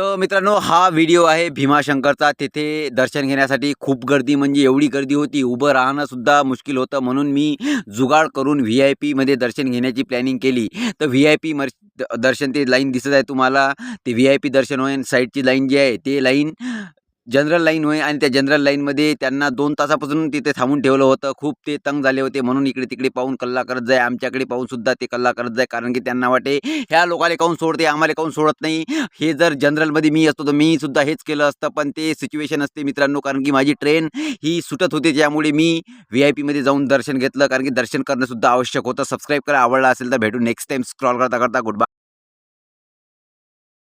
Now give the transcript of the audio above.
तर मित्रांनो, हा व्हिडिओ आहे भीमाशंकरचा. तिथे दर्शन घेण्यासाठी खूप गर्दी, म्हणजे एवढी गर्दी होती, उभं राहणंसुद्धा मुश्किल होतं. म्हणून मी जुगाड करून VIP मध्ये दर्शन घेण्याची प्लॅनिंग केली. तर VIP दर्शन, ते लाईन दिसत आहे तुम्हाला, ते VIP दर्शन होईल. साईडची लाईन जी आहे ते लाईन जनरल लाईन होय, आणि त्या जनरल लाईनमध्ये त्यांना 2 तासापासून तिथे थांबून ठेवलं होतं. खूप ते तंग झाले होते, म्हणून इकडे-तिकडे पाहून कल्ला करत जाय. आमच्याकडे पाहूनसुद्धा ते कल्ला करत जाय, कारण की त्यांना वाटे ह्या लोकाला काहून सोडते, आम्हाला काहून सोडत नाही. हे जर जनरलमध्ये मी असतो तर मी सुद्धा हेच केलं असतं, पण ते सिच्युएशन असते मित्रांनो, कारण की माझी ट्रेन ही सुटत होती. त्यामुळे मी VIP मध्ये जाऊन दर्शन घेतलं, कारण की दर्शन करणं सुद्धा आवश्यक होतं. सबस्क्राईब करा, आवडला असेल तर. भेटू नेक्स्ट टाईम. स्क्रॉल करता करता. Good bye.